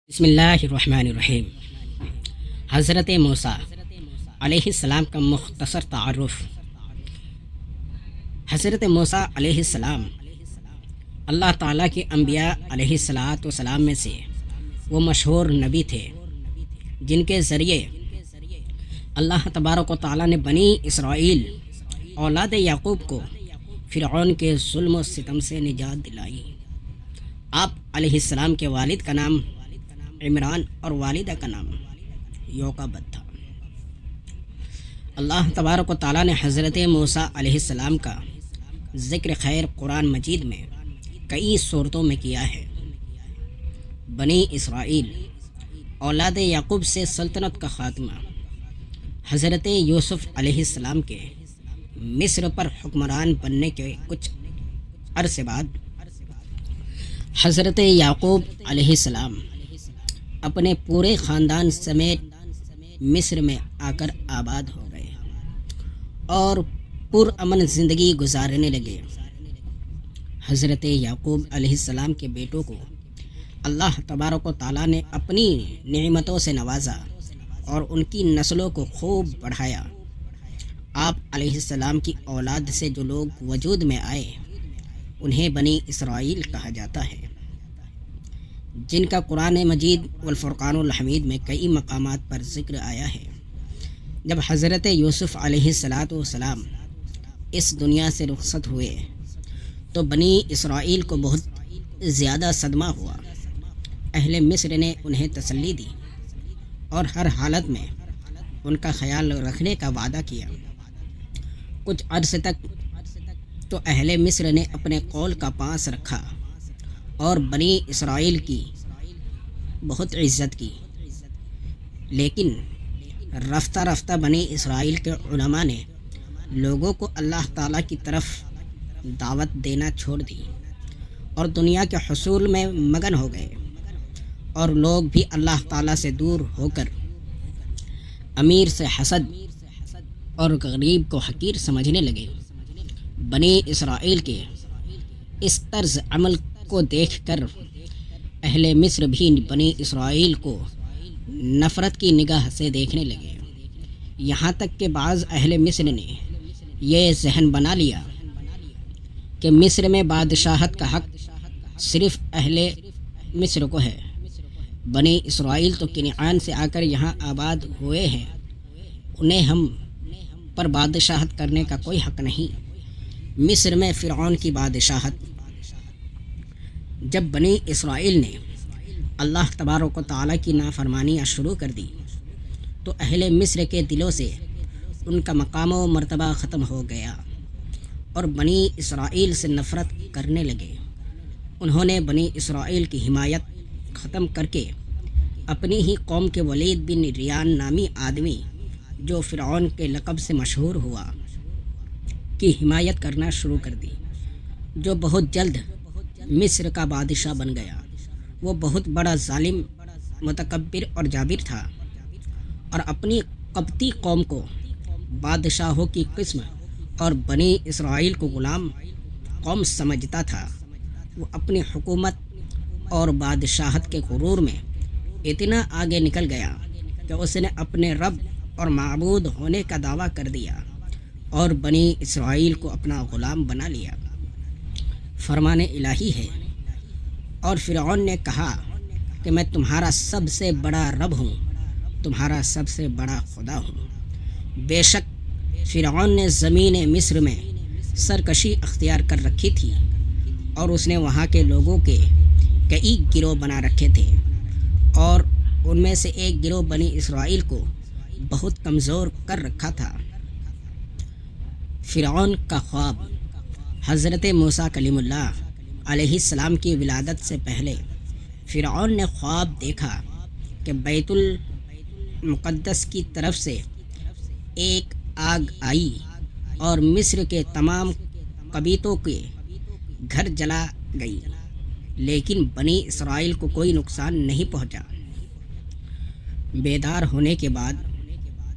بسم اللہ الرحمن الرحیم۔ حضرت موسیٰ علیہ السلام کا مختصر تعارف۔ حضرت موسیٰ علیہ السلام اللہ تعالیٰ کے انبیاء علیہ السلام میں سے وہ مشہور نبی تھے جن کے ذریعے اللہ تبارک و تعالیٰ نے بنی اسرائیل اولاد یعقوب کو فرعون کے ظلم و ستم سے نجات دلائی۔ آپ علیہ السلام کے والد کا نام عمران اور والدہ کا نام یوکابد تھا۔ اللہ تبارک و تعالیٰ نے حضرت موسیٰ علیہ السلام کا ذکر خیر قرآن مجید میں کئی صورتوں میں کیا ہے۔ بنی اسرائیل اولاد یعقوب سے سلطنت کا خاتمہ، حضرت یوسف علیہ السلام کے مصر پر حکمران بننے کے کچھ عرصے بعد حضرت یعقوب علیہ السلام اپنے پورے خاندان سمیت مصر میں آ کر آباد ہو گئے اور پرامن زندگی گزارنے لگے۔ حضرت یعقوب علیہ السلام کے بیٹوں کو اللہ تبارک و تعالیٰ نے اپنی نعمتوں سے نوازا اور ان کی نسلوں کو خوب بڑھایا۔ آپ علیہ السلام کی اولاد سے جو لوگ وجود میں آئے انہیں بنی اسرائیل کہا جاتا ہے، جن کا قرآن مجید والفرقان الحمید میں کئی مقامات پر ذکر آیا ہے۔ جب حضرت یوسف علیہ السلام اس دنیا سے رخصت ہوئے تو بنی اسرائیل کو بہت زیادہ صدمہ ہوا۔ اہل مصر نے انہیں تسلی دی اور ہر حالت میں ان کا خیال رکھنے کا وعدہ کیا۔ کچھ عرصے تک تو اہل مصر نے اپنے قول کا پاس رکھا اور بنی اسرائیل کی بہت عزت کی، لیکن رفتہ رفتہ بنی اسرائیل کے علماء نے لوگوں کو اللہ تعالیٰ کی طرف دعوت دینا چھوڑ دی اور دنیا کے حصول میں مگن ہو گئے، اور لوگ بھی اللہ تعالیٰ سے دور ہو کر امیر سے حسد اور غریب کو حقیر سمجھنے لگے۔ بنی اسرائیل کے اس طرز عمل کو دیکھ کر اہل مصر بھی بنی اسرائیل کو نفرت کی نگاہ سے دیکھنے لگے، یہاں تک کہ بعض اہل مصر نے یہ ذہن بنا لیا کہ مصر میں بادشاہت کا حق صرف اہل مصر کو ہے۔ بنی اسرائیل تو کنعان سے آ کر یہاں آباد ہوئے ہیں، انہیں ہم پر بادشاہت کرنے کا کوئی حق نہیں۔ مصر میں فرعون کی بادشاہت۔ جب بنی اسرائیل نے اللہ تبارک و تعالیٰ کی نافرمانیاں شروع کر دی تو اہل مصر کے دلوں سے ان کا مقام و مرتبہ ختم ہو گیا اور بنی اسرائیل سے نفرت کرنے لگے۔ انہوں نے بنی اسرائیل کی حمایت ختم کر کے اپنی ہی قوم کے ولید بن ریان نامی آدمی جو فرعون کے لقب سے مشہور ہوا کی حمایت کرنا شروع کر دی، جو بہت جلد مصر کا بادشاہ بن گیا۔ وہ بہت بڑا ظالم، متکبر اور جابر تھا اور اپنی قبطی قوم کو بادشاہوں کی قسم اور بنی اسرائیل کو غلام قوم سمجھتا تھا۔ وہ اپنی حکومت اور بادشاہت کے غرور میں اتنا آگے نکل گیا کہ اس نے اپنے رب اور معبود ہونے کا دعویٰ کر دیا اور بنی اسرائیل کو اپنا غلام بنا لیا۔ فرمان الہی ہے، اور فرعون نے کہا کہ میں تمہارا سب سے بڑا رب ہوں، تمہارا سب سے بڑا خدا ہوں۔ بے شک فرعون نے زمین مصر میں سرکشی اختیار کر رکھی تھی اور اس نے وہاں کے لوگوں کے کئی گروہ بنا رکھے تھے، اور ان میں سے ایک گروہ بنی اسرائیل کو بہت کمزور کر رکھا تھا۔ فرعون کا خواب۔ حضرت موسیٰ کلیم اللہ علیہ السلام کی ولادت سے پہلے فرعون نے خواب دیکھا کہ بیت المقدس کی طرف سے ایک آگ آئی اور مصر کے تمام قبیلوں کے گھر جلا گئی، لیکن بنی اسرائیل کو کوئی نقصان نہیں پہنچا۔ بیدار ہونے کے بعد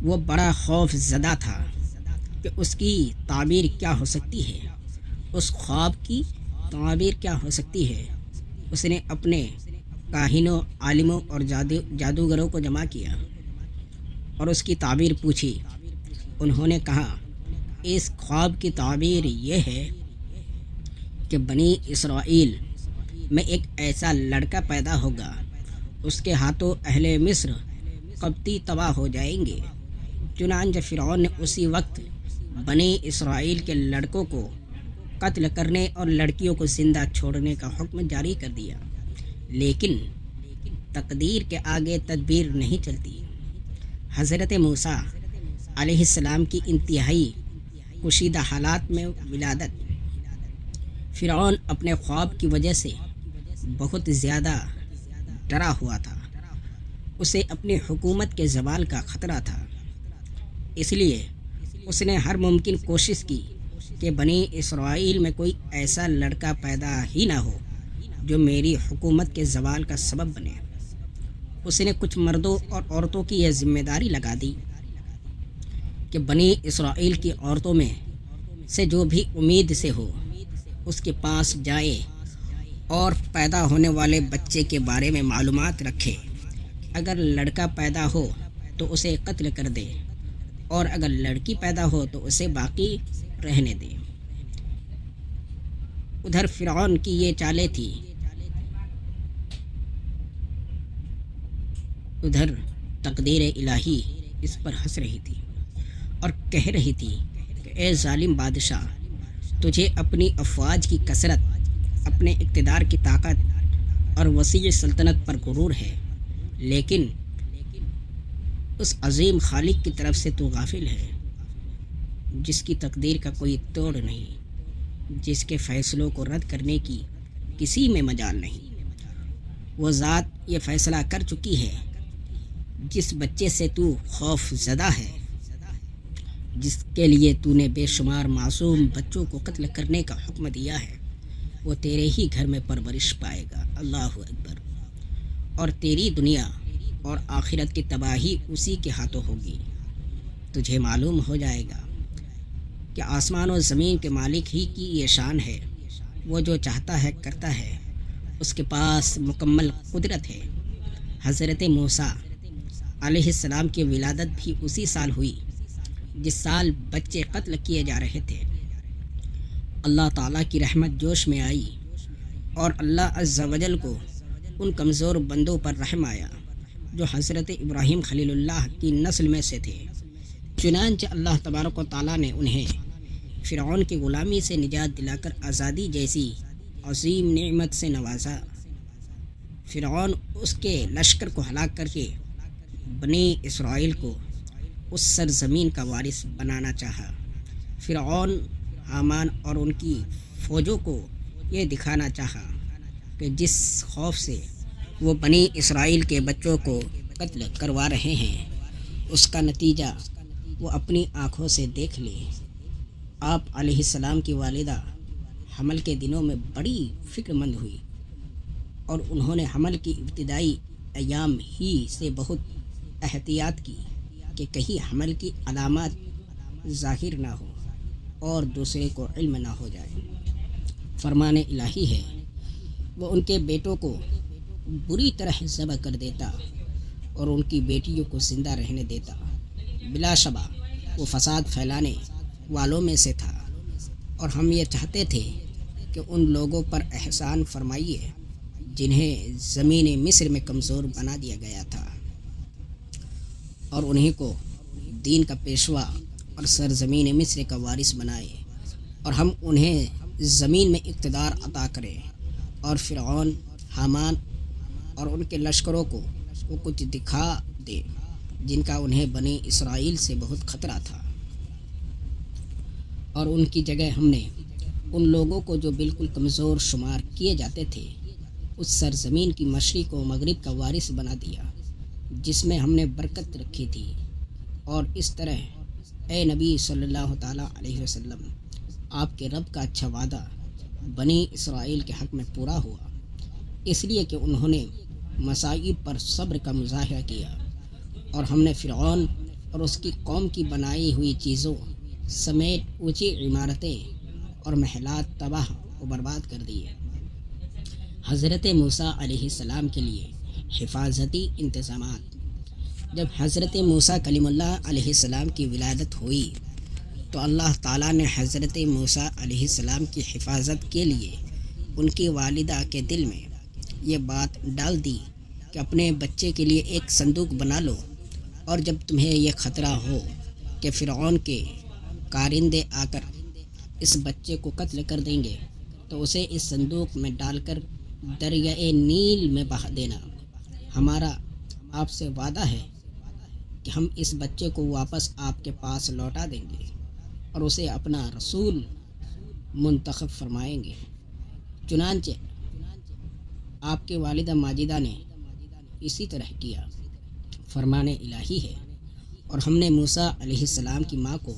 وہ بڑا خوف زدہ تھا کہ اس کی تعبیر کیا ہو سکتی ہے، اس خواب کی تعبیر کیا ہو سکتی ہے۔ اس نے اپنے کاہنوں، عالموں اور جادوگروں کو جمع کیا اور اس کی تعبیر پوچھی۔ انہوں نے کہا، اس خواب کی تعبیر یہ ہے کہ بنی اسرائیل میں ایک ایسا لڑکا پیدا ہوگا، اس کے ہاتھوں اہل مصر قبطی تباہ ہو جائیں گے۔ چنانچہ فرعون نے اسی وقت بنی اسرائیل کے لڑکوں کو قتل کرنے اور لڑکیوں کو زندہ چھوڑنے کا حکم جاری کر دیا، لیکن تقدیر کے آگے تدبیر نہیں چلتی۔ حضرت موسیٰ علیہ السلام کی انتہائی کشیدہ حالات میں ولادت۔ فرعون اپنے خواب کی وجہ سے بہت زیادہ ڈرا ہوا تھا، اسے اپنی حکومت کے زوال کا خطرہ تھا، اس لیے اس نے ہر ممکن کوشش کی کہ بنی اسرائیل میں کوئی ایسا لڑکا پیدا ہی نہ ہو جو میری حکومت کے زوال کا سبب بنے۔ اس نے کچھ مردوں اور عورتوں کی یہ ذمہ داری لگا دی کہ بنی اسرائیل کی عورتوں میں سے جو بھی امید سے ہو اس کے پاس جائے اور پیدا ہونے والے بچے کے بارے میں معلومات رکھے۔ اگر لڑکا پیدا ہو تو اسے قتل کر دے، اور اگر لڑکی پیدا ہو تو اسے باقی رہنے دے۔ ادھر فرعون کی یہ چالیں تھی، ادھر تقدیر الہی اس پر ہنس رہی تھی اور کہہ رہی تھی کہ اے ظالم بادشاہ، تجھے اپنی افواج کی کثرت، اپنے اقتدار کی طاقت اور وسیع سلطنت پر غرور ہے، لیکن اس عظیم خالق کی طرف سے تو غافل ہے جس کی تقدیر کا کوئی توڑ نہیں، جس کے فیصلوں کو رد کرنے کی کسی میں مجال نہیں۔ وہ ذات یہ فیصلہ کر چکی ہے، جس بچے سے تو خوف زدہ ہے، جس کے لیے تو نے بے شمار معصوم بچوں کو قتل کرنے کا حکم دیا ہے، وہ تیرے ہی گھر میں پرورش پائے گا۔ اللہ اکبر۔ اور تیری دنیا اور آخرت کی تباہی اسی کے ہاتھوں ہوگی۔ تجھے معلوم ہو جائے گا کہ آسمان و زمین کے مالک ہی کی یہ شان ہے، وہ جو چاہتا ہے کرتا ہے، اس کے پاس مکمل قدرت ہے۔ حضرت موسیٰ علیہ السلام کی ولادت بھی اسی سال ہوئی جس سال بچے قتل کیے جا رہے تھے۔ اللہ تعالیٰ کی رحمت جوش میں آئی اور اللہ عز و جل کو ان کمزور بندوں پر رحم آیا جو حضرت ابراہیم خلیل اللہ کی نسل میں سے تھے۔ چنانچہ اللہ تبارک و تعالیٰ نے انہیں فرعون کی غلامی سے نجات دلا کر آزادی جیسی عظیم نعمت سے نوازا۔ فرعون اس کے لشکر کو ہلاک کر کے بنی اسرائیل کو اس سرزمین کا وارث بنانا چاہا۔ فرعون، حامان اور ان کی فوجوں کو یہ دکھانا چاہا کہ جس خوف سے وہ بنی اسرائیل کے بچوں کو قتل کروا رہے ہیں، اس کا نتیجہ وہ اپنی آنکھوں سے دیکھ لے۔ آپ علیہ السلام کی والدہ حمل کے دنوں میں بڑی فکر مند ہوئی اور انہوں نے حمل کی ابتدائی ایام ہی سے بہت احتیاط کی کہ کہیں حمل کی علامات ظاہر نہ ہو اور دوسرے کو علم نہ ہو جائے۔ فرمان الہی ہے، وہ ان کے بیٹوں کو بری طرح ذبح کر دیتا اور ان کی بیٹیوں کو زندہ رہنے دیتا۔ بلا شبہ وہ فساد پھیلانے والوں میں سے تھا، اور ہم یہ چاہتے تھے کہ ان لوگوں پر احسان فرمائیے جنہیں زمین مصر میں کمزور بنا دیا گیا تھا، اور انہیں کو دین کا پیشوا اور سرزمین مصر کا وارث بنائے، اور ہم انہیں زمین میں اقتدار عطا کریں، اور فرعون، حامان اور ان کے لشکروں کو وہ کچھ دکھا دے جن کا انہیں بنی اسرائیل سے بہت خطرہ تھا۔ اور ان کی جگہ ہم نے ان لوگوں کو جو بالکل کمزور شمار کیے جاتے تھے اس سرزمین کی مشرق و مغرب کا وارث بنا دیا جس میں ہم نے برکت رکھی تھی۔ اور اس طرح اے نبی صلی اللہ تعالیٰ علیہ وسلم، آپ کے رب کا اچھا وعدہ بنی اسرائیل کے حق میں پورا ہوا، اس لیے کہ انہوں نے مصائب پر صبر کا مظاہرہ کیا، اور ہم نے فرعون اور اس کی قوم کی بنائی ہوئی چیزوں سمیت اونچی عمارتیں اور محلات تباہ و برباد کر دیے۔ حضرت موسیٰ علیہ السلام کے لیے حفاظتی انتظامات۔ جب حضرت موسیٰ کلیم اللہ علیہ السلام کی ولادت ہوئی تو اللہ تعالیٰ نے حضرت موسیٰ علیہ السلام کی حفاظت کے لیے ان کی والدہ کے دل میں یہ بات ڈال دی کہ اپنے بچے کے لیے ایک صندوق بنا لو، اور جب تمہیں یہ خطرہ ہو کہ فرعون کے کارندے آ کر اس بچے کو قتل کر دیں گے تو اسے اس صندوق میں ڈال کر دریائے نیل میں بہا دینا۔ ہمارا آپ سے وعدہ ہے کہ ہم اس بچے کو واپس آپ کے پاس لوٹا دیں گے اور اسے اپنا رسول منتخب فرمائیں گے۔ چنانچہ آپ کے والدہ ماجدہ نے اسی طرح کیا۔ فرمان الہی ہے، اور ہم نے موسیٰ علیہ السلام کی ماں کو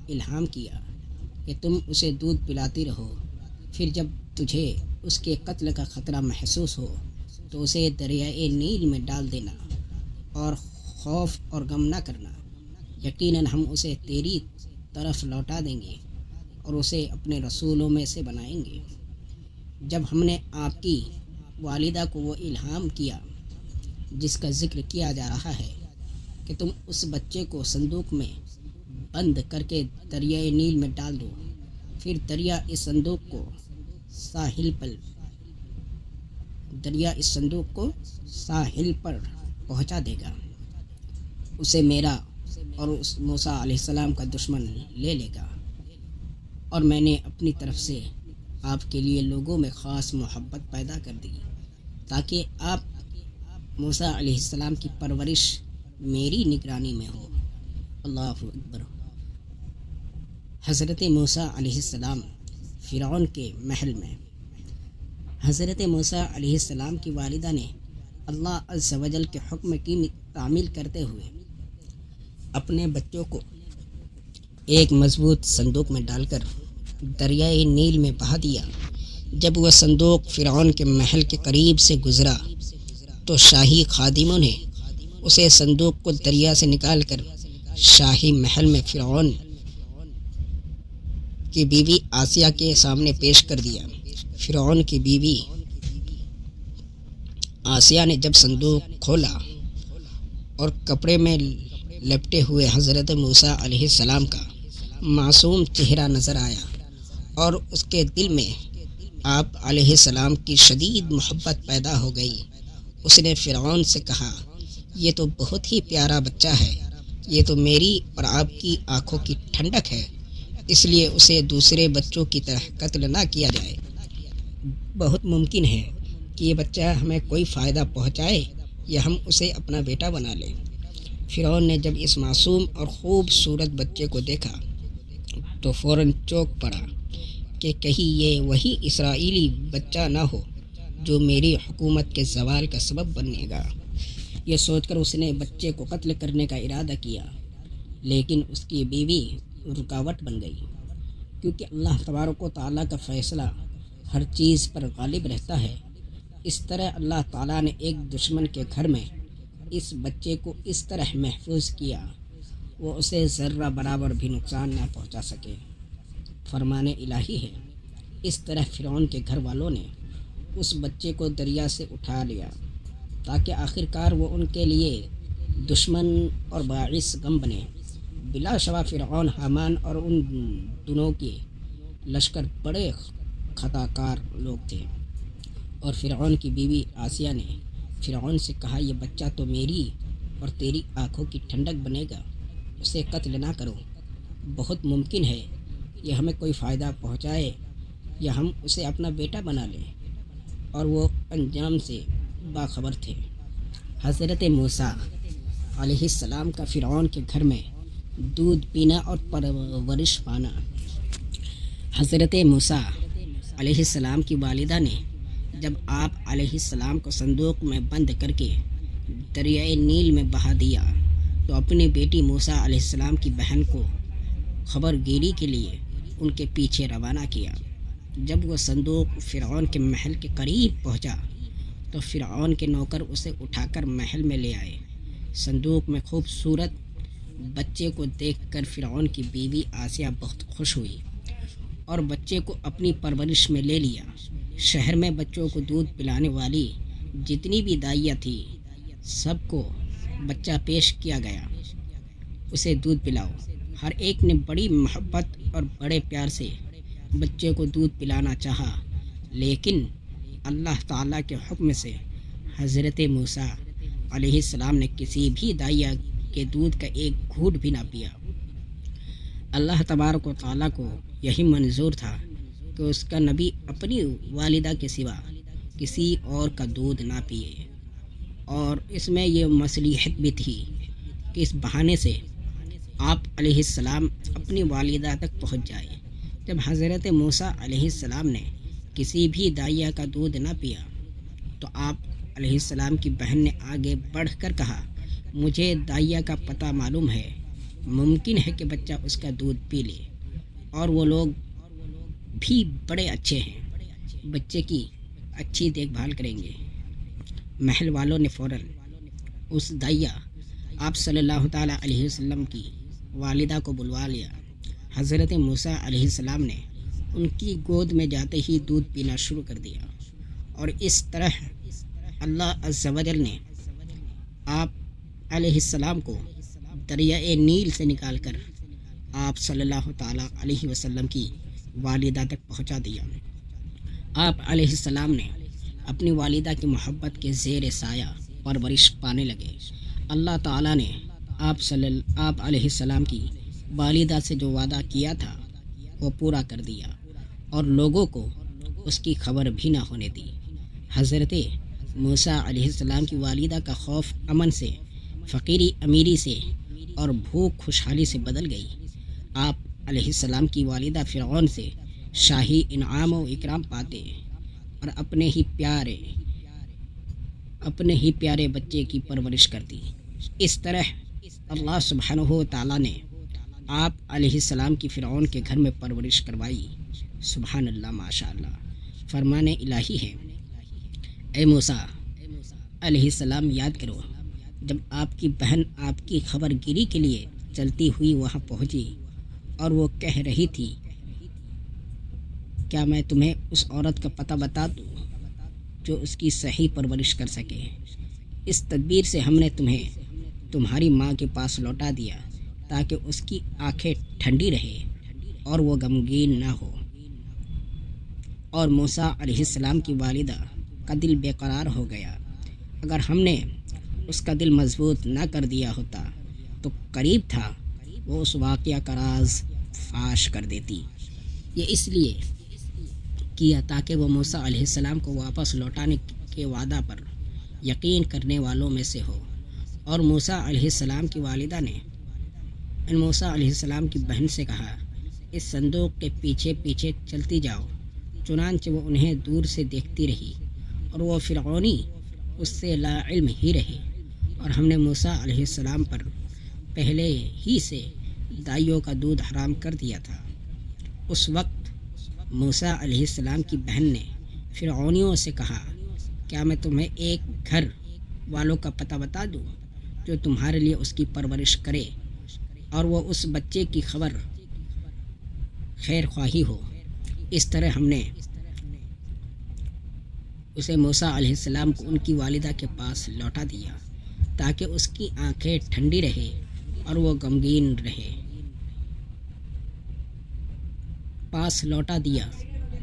الہام کیا کہ تم اسے دودھ پلاتی رہو، پھر جب تجھے اس کے قتل کا خطرہ محسوس ہو تو اسے دریائے نیل میں ڈال دینا، اور خوف اور غم نہ کرنا، یقیناً ہم اسے تیری طرف لوٹا دیں گے اور اسے اپنے رسولوں میں سے بنائیں گے۔ جب ہم نے آپ کی والدہ کو وہ الہام کیا جس کا ذکر کیا جا رہا ہے کہ تم اس بچے کو صندوق میں بند کر کے دریائے نیل میں ڈال دو، پھر دریا اس صندوق کو ساحل پر پہنچا دے گا، اسے میرا اور اس موسیٰ علیہ السلام کا دشمن لے لے گا، اور میں نے اپنی طرف سے آپ کے لیے لوگوں میں خاص محبت پیدا کر دی تاکہ آپ موسیٰ علیہ السلام کی پرورش میری نگرانی میں ہو۔ اللہ اکبر۔ حضرت موسیٰ علیہ السلام فرعون کے محل میں۔ حضرت موسیٰ علیہ السلام کی والدہ نے اللہ عز و جل کے حکم کی تعمیل کرتے ہوئے اپنے بچوں کو ایک مضبوط صندوق میں ڈال کر دریائے نیل میں بہا دیا۔ جب وہ صندوق فرعون کے محل کے قریب سے گزرا تو شاہی خادموں نے اسے صندوق کو دریا سے نکال کر شاہی محل میں فرعون کی بیوی آسیہ کے سامنے پیش کر دیا۔ فرعون کی بیوی آسیہ نے جب صندوق کھولا اور کپڑے میں لپٹے ہوئے حضرت موسیٰ علیہ السلام کا معصوم چہرہ نظر آیا اور اس کے دل میں آپ علیہ السلام کی شدید محبت پیدا ہو گئی۔ اس نے فرعون سے کہا، یہ تو بہت ہی پیارا بچہ ہے، یہ تو میری اور آپ کی آنکھوں کی ٹھنڈک ہے، اس لیے اسے دوسرے بچوں کی طرح قتل نہ کیا جائے۔ بہت ممکن ہے کہ یہ بچہ ہمیں کوئی فائدہ پہنچائے یا ہم اسے اپنا بیٹا بنا لیں۔ فرعون نے جب اس معصوم اور خوبصورت بچے کو دیکھا تو فوراً چونک پڑا کہ کہیں یہ وہی اسرائیلی بچہ نہ ہو جو میری حکومت کے زوال کا سبب بنے گا۔ یہ سوچ کر اس نے بچے کو قتل کرنے کا ارادہ کیا، لیکن اس کی بیوی رکاوٹ بن گئی، کیونکہ اللہ تبارک و تعالیٰ کا فیصلہ ہر چیز پر غالب رہتا ہے۔ اس طرح اللہ تعالیٰ نے ایک دشمن کے گھر میں اس بچے کو اس طرح محفوظ کیا وہ اسے ذرہ برابر بھی نقصان نہ پہنچا سکے۔ فرمان الہی ہے، اس طرح فرعون کے گھر والوں نے اس بچے کو دریا سے اٹھا لیا تاکہ آخرکار وہ ان کے لیے دشمن اور باعث غم بنے۔ بلا شبہ فرعون، حامان اور ان دونوں کے لشکر بڑے خطا کار لوگ تھے، اور فرعون کی بیوی آسیہ نے فرعون سے کہا، یہ بچہ تو میری اور تیری آنکھوں کی ٹھنڈک بنے گا، اسے قتل نہ کرو، بہت ممکن ہے یہ ہمیں کوئی فائدہ پہنچائے یا ہم اسے اپنا بیٹا بنا لیں، اور وہ انجام سے باخبر تھے۔ حضرت موسیٰ علیہ السلام کا فرعون کے گھر میں دودھ پینا اور پرورش پانا۔ حضرت موسیٰ علیہ السلام کی والدہ نے جب آپ علیہ السلام کو صندوق میں بند کر کے دریائے نیل میں بہا دیا تو اپنی بیٹی موسیٰ علیہ السلام کی بہن کو خبر گیری کے لیے ان کے پیچھے روانہ کیا۔ جب وہ صندوق فرعون کے محل کے قریب پہنچا تو فرعون کے نوکر اسے اٹھا کر محل میں لے آئے۔ صندوق میں خوبصورت بچے کو دیکھ کر فرعون کی بیوی آسیہ بہت خوش ہوئی اور بچے کو اپنی پرورش میں لے لیا۔ شہر میں بچوں کو دودھ پلانے والی جتنی بھی دائیاں تھی سب کو بچہ پیش کیا گیا، اسے دودھ پلاؤ۔ ہر ایک نے بڑی محبت اور بڑے پیار سے بچے کو دودھ پلانا چاہا، لیکن اللہ تعالیٰ کے حکم سے حضرت موسیٰ علیہ السلام نے کسی بھی دائیا کے دودھ کا ایک گھونٹ بھی نہ پیا۔ اللہ تبارک و تعالیٰ کو یہی منظور تھا کہ اس کا نبی اپنی والدہ کے سوا کسی اور کا دودھ نہ پیے، اور اس میں یہ مصلحت بھی تھی کہ اس بہانے سے آپ علیہ السلام اپنی والدہ تک پہنچ جائے۔ جب حضرت موسیٰ علیہ السلام نے کسی بھی دائیا کا دودھ نہ پیا تو آپ علیہ السلام کی بہن نے آگے بڑھ کر کہا، مجھے دائیا کا پتہ معلوم ہے، ممکن ہے کہ بچہ اس کا دودھ پی لے، اور وہ لوگ بھی بڑے اچھے ہیں، بچے کی اچھی دیکھ بھال کریں گے۔ محل والوں نے فوراً اس دائیا آپ صلی اللہ تعالیٰ علیہ وسلم کی والدہ کو بلوا لیا۔ حضرت موسیٰ علیہ السلام نے ان کی گود میں جاتے ہی دودھ پینا شروع کر دیا، اور اس طرح اللہ عز و جل نے آپ علیہ السلام کو دریائے نیل سے نکال کر آپ صلی اللہ تعالیٰ علیہ وسلم کی والدہ تک پہنچا دیا۔ آپ علیہ السلام نے اپنی والدہ کی محبت کے زیر سایہ پرورش پانے لگے۔ اللہ تعالیٰ نے آپ علیہ السلام کی والدہ سے جو وعدہ کیا تھا وہ پورا کر دیا، اور لوگوں کو اس کی خبر بھی نہ ہونے دی۔ حضرت موسیٰ علیہ السلام کی والدہ کا خوف امن سے، فقیری امیری سے اور بھوک خوشحالی سے بدل گئی۔ آپ علیہ السلام کی والدہ فرعون سے شاہی انعام و اکرام پاتے اور اپنے ہی پیارے بچے کی پرورش کرتی۔ اس طرح اللہ سبحانہ و تعالیٰ نے آپ علیہ السلام کی فرعون کے گھر میں پرورش کروائی۔ سبحان اللہ، ماشاء اللہ، فرمان الہی ہے۔ اے موسیٰ علیہ السلام، یاد کرو جب آپ کی بہن آپ کی خبر گیری کے لیے چلتی ہوئی وہاں پہنچی اور وہ کہہ رہی تھی، کیا میں تمہیں اس عورت کا پتہ بتا دوں جو اس کی صحیح پرورش کر سکے؟ اس تدبیر سے ہم نے تمہیں تمہاری ماں کے پاس لوٹا دیا تاکہ اس کی آنکھیں ٹھنڈی رہے اور وہ غمگین نہ ہو۔ اور موسیٰ علیہ السلام کی والدہ کا دل بے قرار ہو گیا۔ اگر ہم نے اس کا دل مضبوط نہ کر دیا ہوتا تو قریب تھا وہ اس واقعہ کا راز فاش کر دیتی۔ یہ اس لیے کیا تاکہ وہ موسیٰ علیہ السلام کو واپس لوٹانے کے وعدہ پر یقین کرنے والوں میں سے ہو۔ اور موسیٰ علیہ السلام کی والدہ نے موسیٰ علیہ السلام کی بہن سے کہا، اس صندوق کے پیچھے پیچھے چلتی جاؤ۔ چنانچہ وہ انہیں دور سے دیکھتی رہی، اور وہ فرعونی اس سے لا علم ہی رہے، اور ہم نے موسیٰ علیہ السلام پر پہلے ہی سے دائیوں کا دودھ حرام کر دیا تھا۔ اس وقت موسیٰ علیہ السلام کی بہن نے فرعونیوں سے کہا، کیا میں تمہیں ایک گھر والوں کا پتہ بتا دوں جو تمہارے لیے اس کی پرورش کرے اور وہ اس بچے کی خیر خواہی ہو؟ اس طرح ہم نے اسے موسیٰ علیہ السلام کو ان کی والدہ کے پاس لوٹا دیا تاکہ اس کی آنکھیں ٹھنڈی رہے اور وہ غمگین رہے۔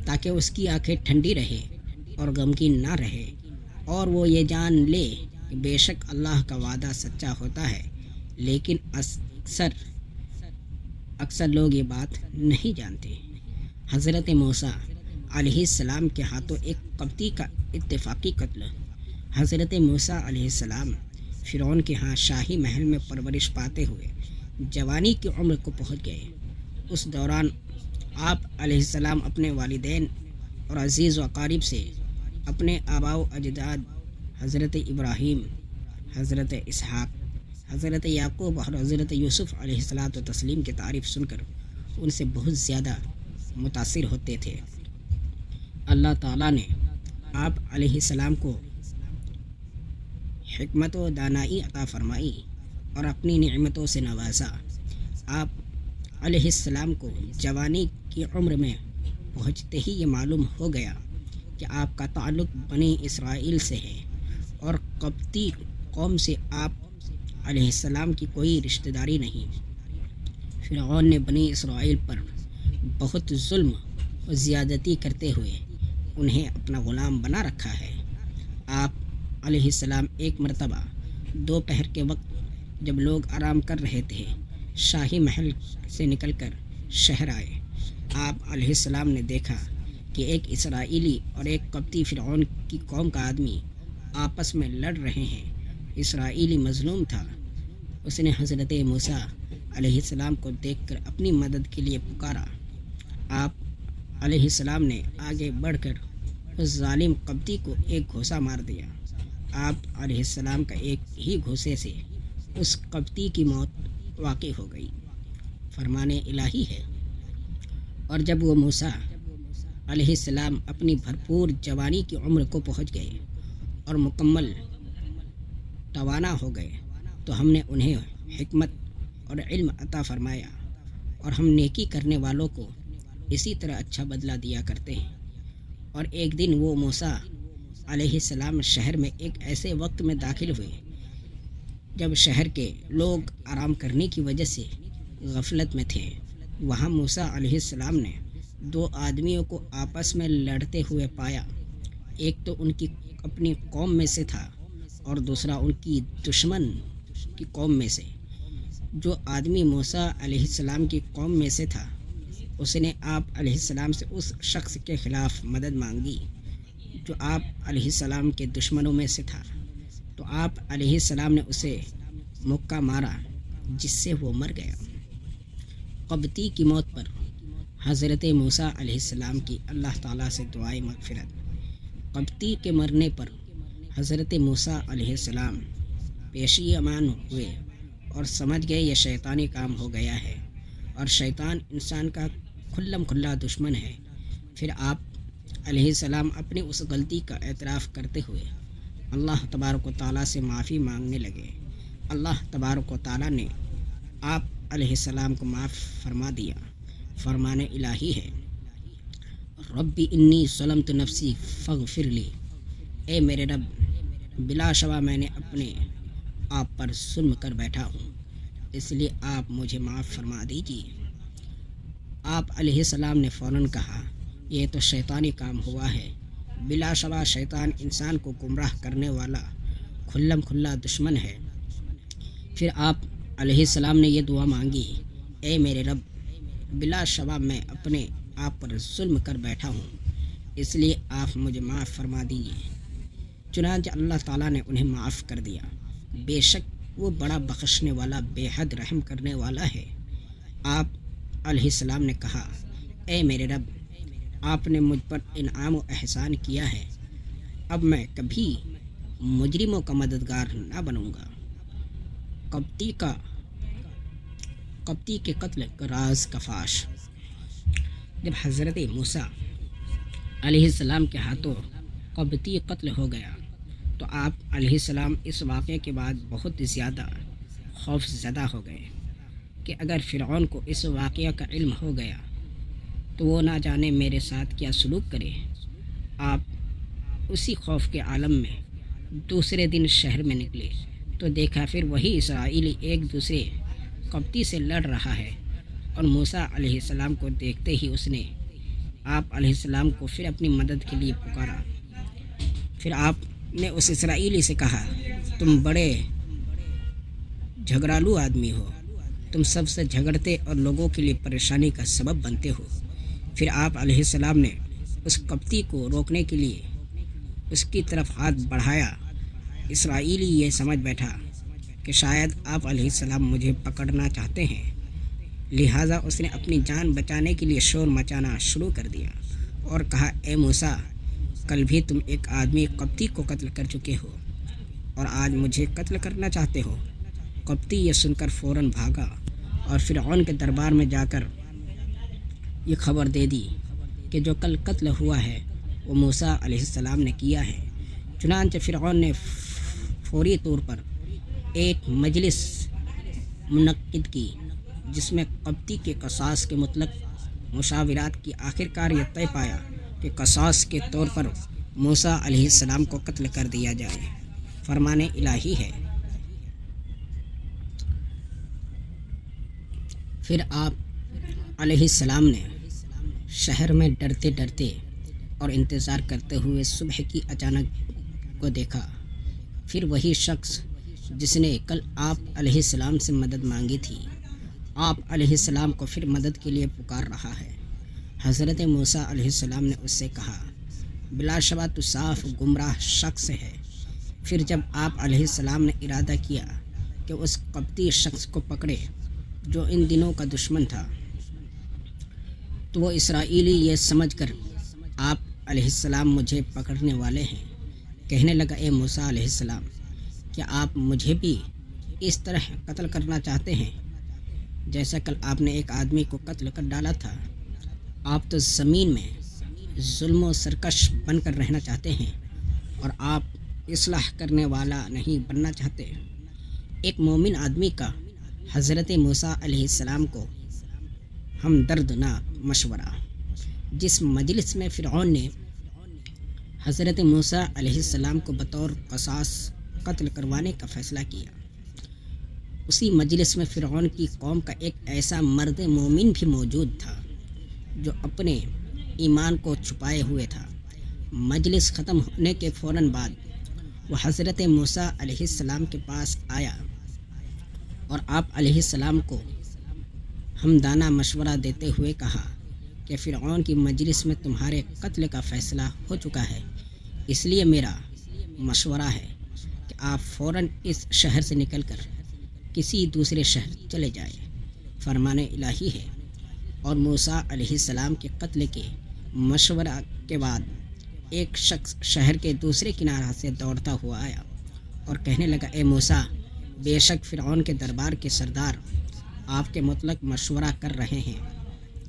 تاکہ اس کی آنکھیں ٹھنڈی رہے اور غمگین نہ رہے، اور وہ یہ جان لے کہ بے شک اللہ کا وعدہ سچا ہوتا ہے، لیکن اکثر لوگ یہ بات نہیں جانتے۔ حضرت موسیٰ علیہ السلام کے ہاتھوں ایک قبطی کا اتفاقی قتل۔ حضرت موسیٰ علیہ السلام فرعون کے ہاں شاہی محل میں پرورش پاتے ہوئے جوانی کی عمر کو پہنچ گئے۔ اس دوران آپ علیہ السلام اپنے والدین اور عزیز و اقارب سے اپنے آباء و اجداد حضرت ابراہیم، حضرت اسحاق، حضرت یعقوب اور حضرت یوسف علیہ الصلاۃ والتسلیم کی تعریف سن کر ان سے بہت زیادہ متاثر ہوتے تھے۔ اللہ تعالیٰ نے آپ علیہ السلام کو حکمت و دانائی عطا فرمائی اور اپنی نعمتوں سے نوازا۔ آپ علیہ السلام کو جوانی کی عمر میں پہنچتے ہی یہ معلوم ہو گیا کہ آپ کا تعلق بنی اسرائیل سے ہے اور قبطی قوم سے آپ علیہ السلام کی کوئی رشتہ داری نہیں۔ فرعون نے بنی اسرائیل پر بہت ظلم و زیادتی کرتے ہوئے انہیں اپنا غلام بنا رکھا ہے۔ آپ علیہ السلام ایک مرتبہ دوپہر کے وقت جب لوگ آرام کر رہے تھے شاہی محل سے نکل کر شہر آئے۔ آپ علیہ السلام نے دیکھا کہ ایک اسرائیلی اور ایک قبطی فرعون کی قوم کا آدمی آپس میں لڑ رہے ہیں۔ اسرائیلی مظلوم تھا۔ اس نے حضرت موسیٰ علیہ السلام کو دیکھ کر اپنی مدد کے لیے پکارا۔ آپ علیہ السلام نے آگے بڑھ کر اس ظالم قبطی کو ایک گھوسا مار دیا۔ آپ علیہ السلام کا ایک ہی گھوسے سے اس قبطی کی موت واقع ہو گئی۔ فرمان الہی ہے۔ اور جب وہ موسیٰ علیہ السلام اپنی بھرپور جوانی کی عمر کو پہنچ گئے اور مکمل توانا ہو گئے تو ہم نے انہیں حکمت اور علم عطا فرمایا، اور ہم نیکی کرنے والوں کو اسی طرح اچھا بدلہ دیا کرتے ہیں۔ اور ایک دن وہ موسیٰ علیہ السلام شہر میں ایک ایسے وقت میں داخل ہوئے جب شہر کے لوگ آرام کرنے کی وجہ سے غفلت میں تھے۔ وہاں موسیٰ علیہ السلام نے دو آدمیوں کو آپس میں لڑتے ہوئے پایا۔ ایک تو ان کی اپنی قوم میں سے تھا اور دوسرا ان کی دشمن کی قوم میں سے۔ جو آدمی موسیٰ علیہ السلام کی قوم میں سے تھا اس نے آپ علیہ السلام سے اس شخص کے خلاف مدد مانگی جو آپ علیہ السلام کے دشمنوں میں سے تھا، تو آپ علیہ السلام نے اسے مکہ مارا جس سے وہ مر گیا۔ قبطی کی موت پر حضرت موسیٰ علیہ السلام کی اللہ تعالیٰ سے دعائے مغفرت۔ قبطی کے مرنے پر حضرت موسیٰ علیہ السلام پیشیمان ہوئے اور سمجھ گئے یہ شیطانی کام ہو گیا ہے اور شیطان انسان کا کھلم کھلا دشمن ہے۔ پھر آپ علیہ السلام اپنی اس غلطی کا اعتراف کرتے ہوئے اللہ تبارک و تعالیٰ سے معافی مانگنے لگے۔ اللہ تبارک و تعالیٰ نے آپ علیہ السلام کو معاف فرما دیا۔ فرمان الہی ہے۔ ربی انی ظلمت نفسی فاغفر لی، اے میرے رب بلا شبہ میں نے اپنے آپ پر ظلم کر بیٹھا ہوں، اس لیے آپ مجھے معاف فرما دیجیے۔ آپ علیہ السلام نے فوراً کہا یہ تو شیطانی کام ہوا ہے، بلا شبہ شیطان انسان کو گمراہ کرنے والا کھلم کھلا دشمن ہے۔ پھر آپ علیہ السلام نے یہ دعا مانگی، اے میرے رب بلا شبہ میں اپنے آپ پر ظلم کر بیٹھا ہوں، اس لیے آپ مجھے معاف فرما دیجیے۔ چنانچہ اللہ تعالیٰ نے انہیں معاف کر دیا۔ بے شک وہ بڑا بخشنے والا بے حد رحم کرنے والا ہے۔ آپ علیہ السلام نے کہا، اے میرے رب آپ نے مجھ پر انعام و احسان کیا ہے، اب میں کبھی مجرموں کا مددگار نہ بنوں گا۔ قبطی کے قتل کا راز کا فاش۔ جب حضرت موسیٰ علیہ السلام کے ہاتھوں قبطی قتل ہو گیا تو آپ علیہ السلام اس واقعے کے بعد بہت زیادہ خوف زدہ ہو گئے کہ اگر فرعون کو اس واقعہ کا علم ہو گیا تو وہ نہ جانے میرے ساتھ کیا سلوک کرے۔ آپ اسی خوف کے عالم میں دوسرے دن شہر میں نکلے تو دیکھا پھر وہی اسرائیلی ایک دوسرے قبطی سے لڑ رہا ہے، اور موسیٰ علیہ السلام کو دیکھتے ہی اس نے آپ علیہ السلام کو پھر اپنی مدد کے لیے پکارا۔ پھر آپ نے اس اسرائیلی سے کہا، تم بڑے جھگڑالو آدمی ہو، تم سب سے جھگڑتے اور لوگوں کے لیے پریشانی کا سبب بنتے ہو۔ پھر آپ علیہ السلام نے اس قبطی کو روکنے کے لیے اس کی طرف ہاتھ بڑھایا۔ اسرائیلی یہ سمجھ بیٹھا کہ شاید آپ علیہ السلام مجھے پکڑنا چاہتے ہیں، لہٰذا اس نے اپنی جان بچانے کے لیے شور مچانا شروع کر دیا اور کہا، اے موسیٰ کل بھی تم ایک آدمی قبطی کو قتل کر چکے ہو اور آج مجھے قتل کرنا چاہتے ہو۔ قبطی یہ سن کر فوراً بھاگا اور فرعون کے دربار میں جا کر یہ خبر دے دی کہ جو کل قتل ہوا ہے وہ موسیٰ علیہ السلام نے کیا ہے۔ چنانچہ فرعون نے فوری طور پر ایک مجلس منعقد کی جس میں قبطی کے قصاص کے متعلق مشاورات کی۔ آخر کار یہ طے پایا کہ قصاص کے طور پر موسیٰ علیہ السلام کو قتل کر دیا جائے۔ فرمان الہی ہے۔ پھر آپ علیہ السلام نے شہر میں ڈرتے ڈرتے اور انتظار کرتے ہوئے صبح کی اچانک کو دیکھا۔ پھر وہی شخص جس نے کل آپ علیہ السلام سے مدد مانگی تھی، آپ علیہ السلام کو پھر مدد کے لیے پکار رہا ہے۔ حضرت موسیٰ علیہ السلام نے اس سے کہا، بلا شبہ تو صاف گمراہ شخص ہے۔ پھر جب آپ علیہ السلام نے ارادہ کیا کہ اس قبطی شخص کو پکڑے جو ان دنوں کا دشمن تھا، تو وہ اسرائیلی یہ سمجھ کر آپ علیہ السلام مجھے پکڑنے والے ہیں، کہنے لگا، اے موسیٰ علیہ السلام، کیا آپ مجھے بھی اس طرح قتل کرنا چاہتے ہیں جیسا کل آپ نے ایک آدمی کو قتل کر ڈالا تھا؟ آپ تو زمین میں ظلم و سرکش بن کر رہنا چاہتے ہیں اور آپ اصلاح کرنے والا نہیں بننا چاہتے۔ ایک مومن آدمی کا حضرت موسیٰ علیہ السلام کو ہم دردناک مشورہ۔ جس مجلس میں فرعون نے حضرت موسیٰ علیہ السلام کو بطور قصاص قتل کروانے کا فیصلہ کیا، اسی مجلس میں فرعون کی قوم کا ایک ایسا مرد مومن بھی موجود تھا جو اپنے ایمان کو چھپائے ہوئے تھا۔ مجلس ختم ہونے کے فوراً بعد وہ حضرت موسیٰ علیہ السلام کے پاس آیا اور آپ علیہ السلام کو ہمدانہ مشورہ دیتے ہوئے کہا کہ فرعون کی مجلس میں تمہارے قتل کا فیصلہ ہو چکا ہے، اس لیے میرا مشورہ ہے کہ آپ فوراً اس شہر سے نکل کر کسی دوسرے شہر چلے جائیں۔ فرمان الہی ہے۔ اور موسیٰ علیہ السلام کے قتل کے مشورہ کے بعد ایک شخص شہر کے دوسرے کنارہ سے دوڑتا ہوا آیا اور کہنے لگا، اے موسیٰ، بے شک فرعون کے دربار کے سردار آپ کے متعلق مشورہ کر رہے ہیں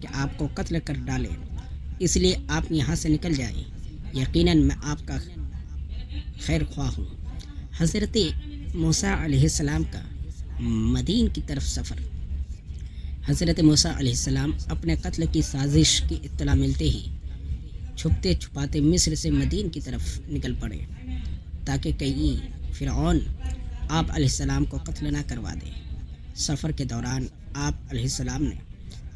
کہ آپ کو قتل کر ڈالیں، اس لیے آپ یہاں سے نکل جائیں، یقیناً میں آپ کا خیر خواہ ہوں۔ حضرت موسیٰ علیہ السلام کا مدین کی طرف سفر۔ حضرت موسیٰ علیہ السلام اپنے قتل کی سازش کی اطلاع ملتے ہی چھپتے چھپاتے مصر سے مدین کی طرف نکل پڑے تاکہ کہیں فرعون آپ علیہ السلام کو قتل نہ کروا دے۔ سفر کے دوران آپ علیہ السلام نے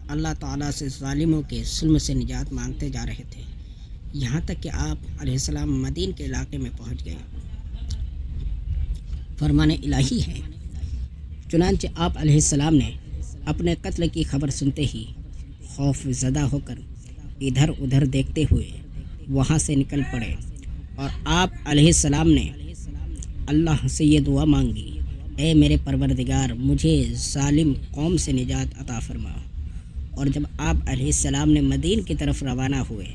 اللہ تعالیٰ سے ظالموں کے ظلم سے نجات مانگتے جا رہے تھے، یہاں تک کہ آپ علیہ السلام مدین کے علاقے میں پہنچ گئے۔ فرمان الہی ہے۔ چنانچہ آپ علیہ السلام نے اپنے قتل کی خبر سنتے ہی خوف زدہ ہو کر ادھر ادھر دیکھتے ہوئے وہاں سے نکل پڑے اور آپ علیہ السلام نے اللہ سے یہ دعا مانگی، اے میرے پروردگار، مجھے ظالم قوم سے نجات عطا فرما۔ اور جب آپ علیہ السلام نے مدین کی طرف روانہ ہوئے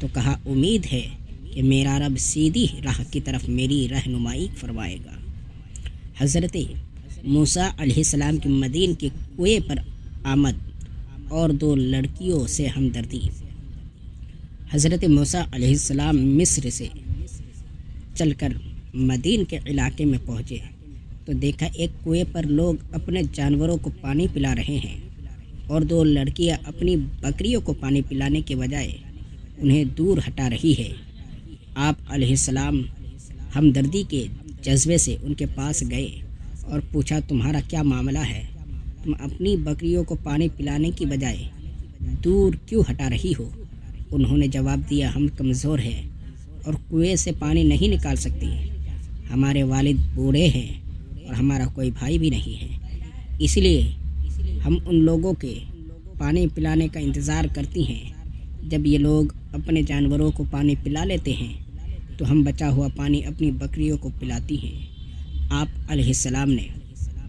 تو کہا، امید ہے کہ میرا رب سیدھی راہ کی طرف میری رہنمائی فرمائے گا۔ حضرت موسیٰ علیہ السلام کی مدین کے کنویں پر آمد اور دو لڑکیوں سے ہمدردی۔ حضرت موسیٰ علیہ السلام مصر سے چل کر مدین کے علاقے میں پہنچے تو دیکھا ایک کنویں پر لوگ اپنے جانوروں کو پانی پلا رہے ہیں اور دو لڑکیاں اپنی بکریوں کو پانی پلانے کے بجائے انہیں دور ہٹا رہی ہے۔ آپ علیہ السلام ہمدردی کے جذبے سے ان کے پاس گئے اور پوچھا، تمہارا کیا معاملہ ہے؟ تم اپنی بکریوں کو پانی پلانے کی بجائے دور کیوں ہٹا رہی ہو؟ انہوں نے جواب دیا، ہم کمزور ہیں اور کنویں سے پانی نہیں نکال سکتی، ہمارے والد بوڑھے ہیں اور ہمارا کوئی بھائی بھی نہیں ہے، اس لیے ہم ان لوگوں کے پانی پلانے کا انتظار کرتی ہیں۔ جب یہ لوگ اپنے جانوروں کو پانی پلا لیتے ہیں تو ہم بچا ہوا پانی اپنی بکریوں کو پلاتی ہیں۔ آپ علیہ السلام نے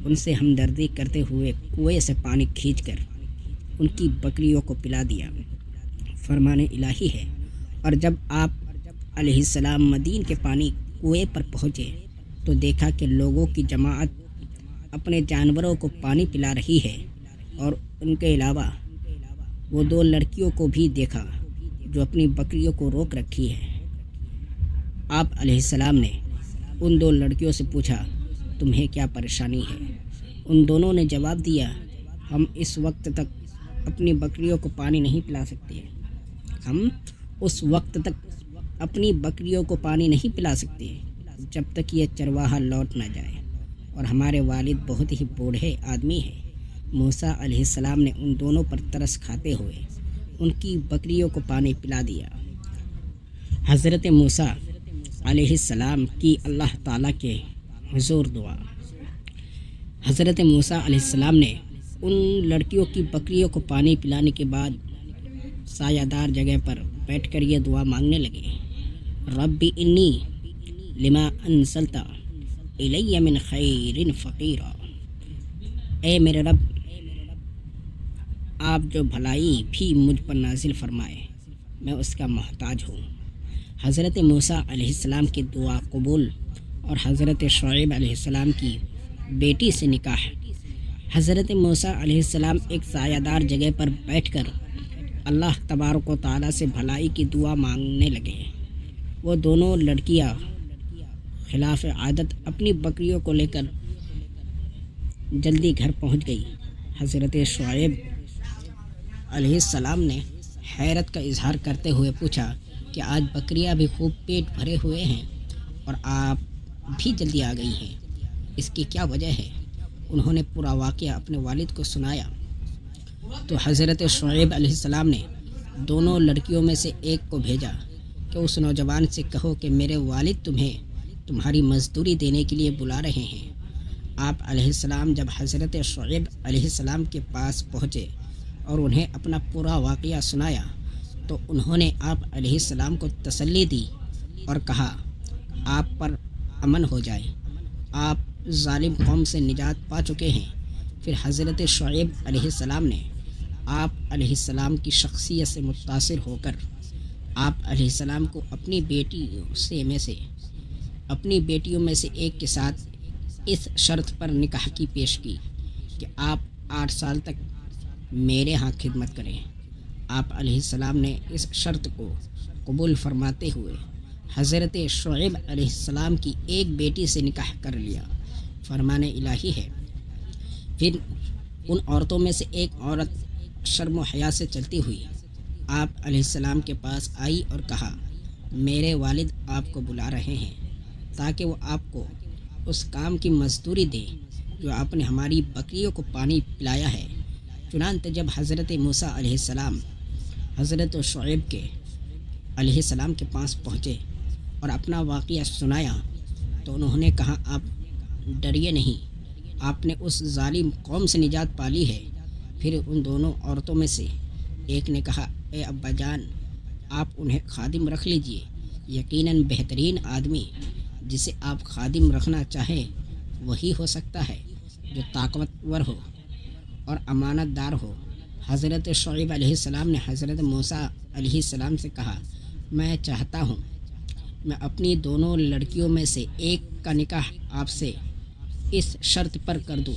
ان سے ہمدردی کرتے ہوئے کنویں سے پانی کھینچ کر ان کی بکریوں کو پلا دیا۔ فرمان الہی ہے۔ اور جب آپ علیہ السلام مدین کے پانی کنویں پر پہنچے تو دیکھا کہ لوگوں کی جماعت اپنے جانوروں کو پانی پلا رہی ہے اور ان کے علاوہ وہ دو لڑکیوں کو بھی دیکھا جو اپنی بکریوں کو روک رکھی ہے۔ آپ علیہ السلام نے ان دو لڑکیوں سے پوچھا، تمہیں کیا پریشانی ہے؟ ان دونوں نے جواب دیا، ہم اس وقت تک اپنی بکریوں کو پانی نہیں پلا سکتے، ہم اس وقت تک اپنی بکریوں کو پانی نہیں پلا سکتے جب تک یہ چرواہا لوٹ نہ جائے، اور ہمارے والد بہت ہی بوڑھے آدمی ہیں۔ موسیٰ علیہ السلام نے ان دونوں پر ترس کھاتے ہوئے ان کی بکریوں کو پانی پلا دیا۔ حضرت موسیٰ علیہ السلام کی اللہ تعالیٰ کے حضور دعا۔ حضرت موسیٰ علیہ السلام نے ان لڑکیوں کی بکریوں کو پانی پلانے کے بعد سایہ دار جگہ پر بیٹھ کر یہ دعا مانگنے لگے، ربی انی لما انزلت الی من خیر فقیر، اے میرے رب، آپ جو بھلائی بھی مجھ پر نازل فرمائے میں اس کا محتاج ہوں۔ حضرت موسیٰ علیہ السلام کی دعا قبول اور حضرت شعیب علیہ السلام کی بیٹی سے نکاح۔ حضرت موسیٰ علیہ السلام ایک سایہ دار جگہ پر بیٹھ کر اللہ تبارک و تعالیٰ سے بھلائی کی دعا مانگنے لگے۔ وہ دونوں لڑکیاں خلاف عادت اپنی بکریوں کو لے کر جلدی گھر پہنچ گئی۔ حضرت شعیب علیہ السلام نے حیرت کا اظہار کرتے ہوئے پوچھا کہ آج بکریاں بھی خوب پیٹ بھرے ہوئے ہیں اور آپ بھی جلدی آ گئی ہیں، اس کی کیا وجہ ہے؟ انہوں نے پورا واقعہ اپنے والد کو سنایا تو حضرت شعیب علیہ السلام نے دونوں لڑکیوں میں سے ایک کو بھیجا کہ اس نوجوان سے کہو کہ میرے والد تمہیں تمہاری مزدوری دینے کے لیے بلا رہے ہیں۔ آپ علیہ السلام جب حضرت شعیب علیہ السلام کے پاس پہنچے اور انہیں اپنا پورا واقعہ سنایا تو انہوں نے آپ علیہ السلام کو تسلی دی اور کہا آپ پر امن ہو جائے، آپ ظالم قوم سے نجات پا چکے ہیں۔ پھر حضرت شعیب علیہ السلام نے آپ علیہ السلام کی شخصیت سے متاثر ہو کر آپ علیہ السلام کو اپنی بیٹیوں میں سے ایک کے ساتھ اس شرط پر نکاح کی پیش کی کہ آپ 8 سال تک میرے ہاں خدمت کریں۔ آپ علیہ السلام نے اس شرط کو قبول فرماتے ہوئے حضرت شعیب علیہ السلام کی ایک بیٹی سے نکاح کر لیا۔ فرمان الہی ہے۔ پھر ان عورتوں میں سے ایک عورت شرم و حیا سے چلتی ہوئی آپ علیہ السلام کے پاس آئی اور کہا میرے والد آپ کو بلا رہے ہیں تاکہ وہ آپ کو اس کام کی مزدوری دے جو آپ نے ہماری بکریوں کو پانی پلایا ہے۔ چنانچہ جب حضرت موسیٰ علیہ السلام حضرت شعیب کے علیہ السلام کے پاس پہنچے اور اپنا واقعہ سنایا تو انہوں نے کہا آپ ڈریے نہیں، آپ نے اس ظالم قوم سے نجات پالی ہے۔ پھر ان دونوں عورتوں میں سے ایک نے کہا اے ابا جان، آپ انہیں خادم رکھ لیجئے، یقیناً بہترین آدمی جسے آپ خادم رکھنا چاہیں وہی ہو سکتا ہے جو طاقتور ہو اور امانت دار ہو۔ حضرت شعیب علیہ السلام نے حضرت موسیٰ علیہ السلام سے کہا میں چاہتا ہوں میں اپنی دونوں لڑکیوں میں سے ایک کا نکاح آپ سے اس شرط پر کر دوں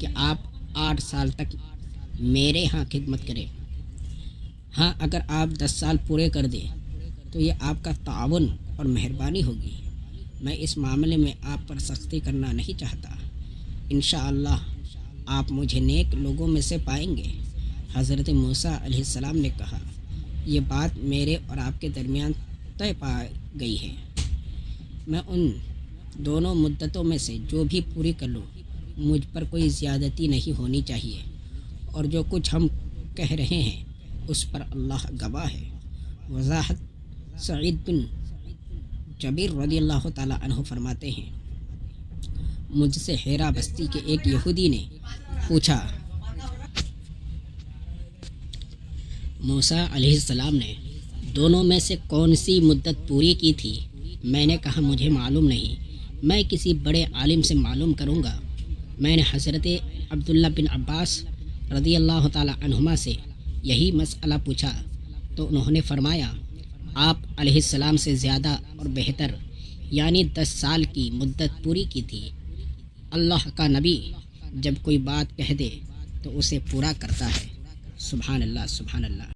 کہ آپ 8 سال تک میرے ہاں خدمت کریں۔ ہاں اگر آپ 10 سال پورے کر دیں تو یہ آپ کا تعاون اور مہربانی ہوگی۔ میں اس معاملے میں آپ پر سختی کرنا نہیں چاہتا، انشاءاللہ آپ مجھے نیک لوگوں میں سے پائیں گے۔ حضرت موسیٰ علیہ السلام نے کہا یہ بات میرے اور آپ کے درمیان طے پا گئی ہے، میں ان دونوں مدتوں میں سے جو بھی پوری کر لوں، مجھ پر کوئی زیادتی نہیں ہونی چاہیے، اور جو کچھ ہم کہہ رہے ہیں اس پر اللہ گواہ ہے۔ وضاحت سعید بن جبیر رضی اللہ تعالیٰ عنہ فرماتے ہیں مجھ سے حیرہ بستی کے ایک یہودی نے پوچھا موسیٰ علیہ السلام نے دونوں میں سے کون سی مدت پوری کی تھی؟ میں نے کہا مجھے معلوم نہیں، میں کسی بڑے عالم سے معلوم کروں گا۔ میں نے حضرت عبداللہ بن عباس رضی اللہ تعالیٰ عنہما سے یہی مسئلہ پوچھا تو انہوں نے فرمایا آپ علیہ السلام سے زیادہ اور بہتر یعنی 10 سال کی مدت پوری کی تھی۔ اللہ کا نبی جب کوئی بات کہہ دے تو اسے پورا کرتا ہے۔ سبحان اللہ، سبحان اللہ۔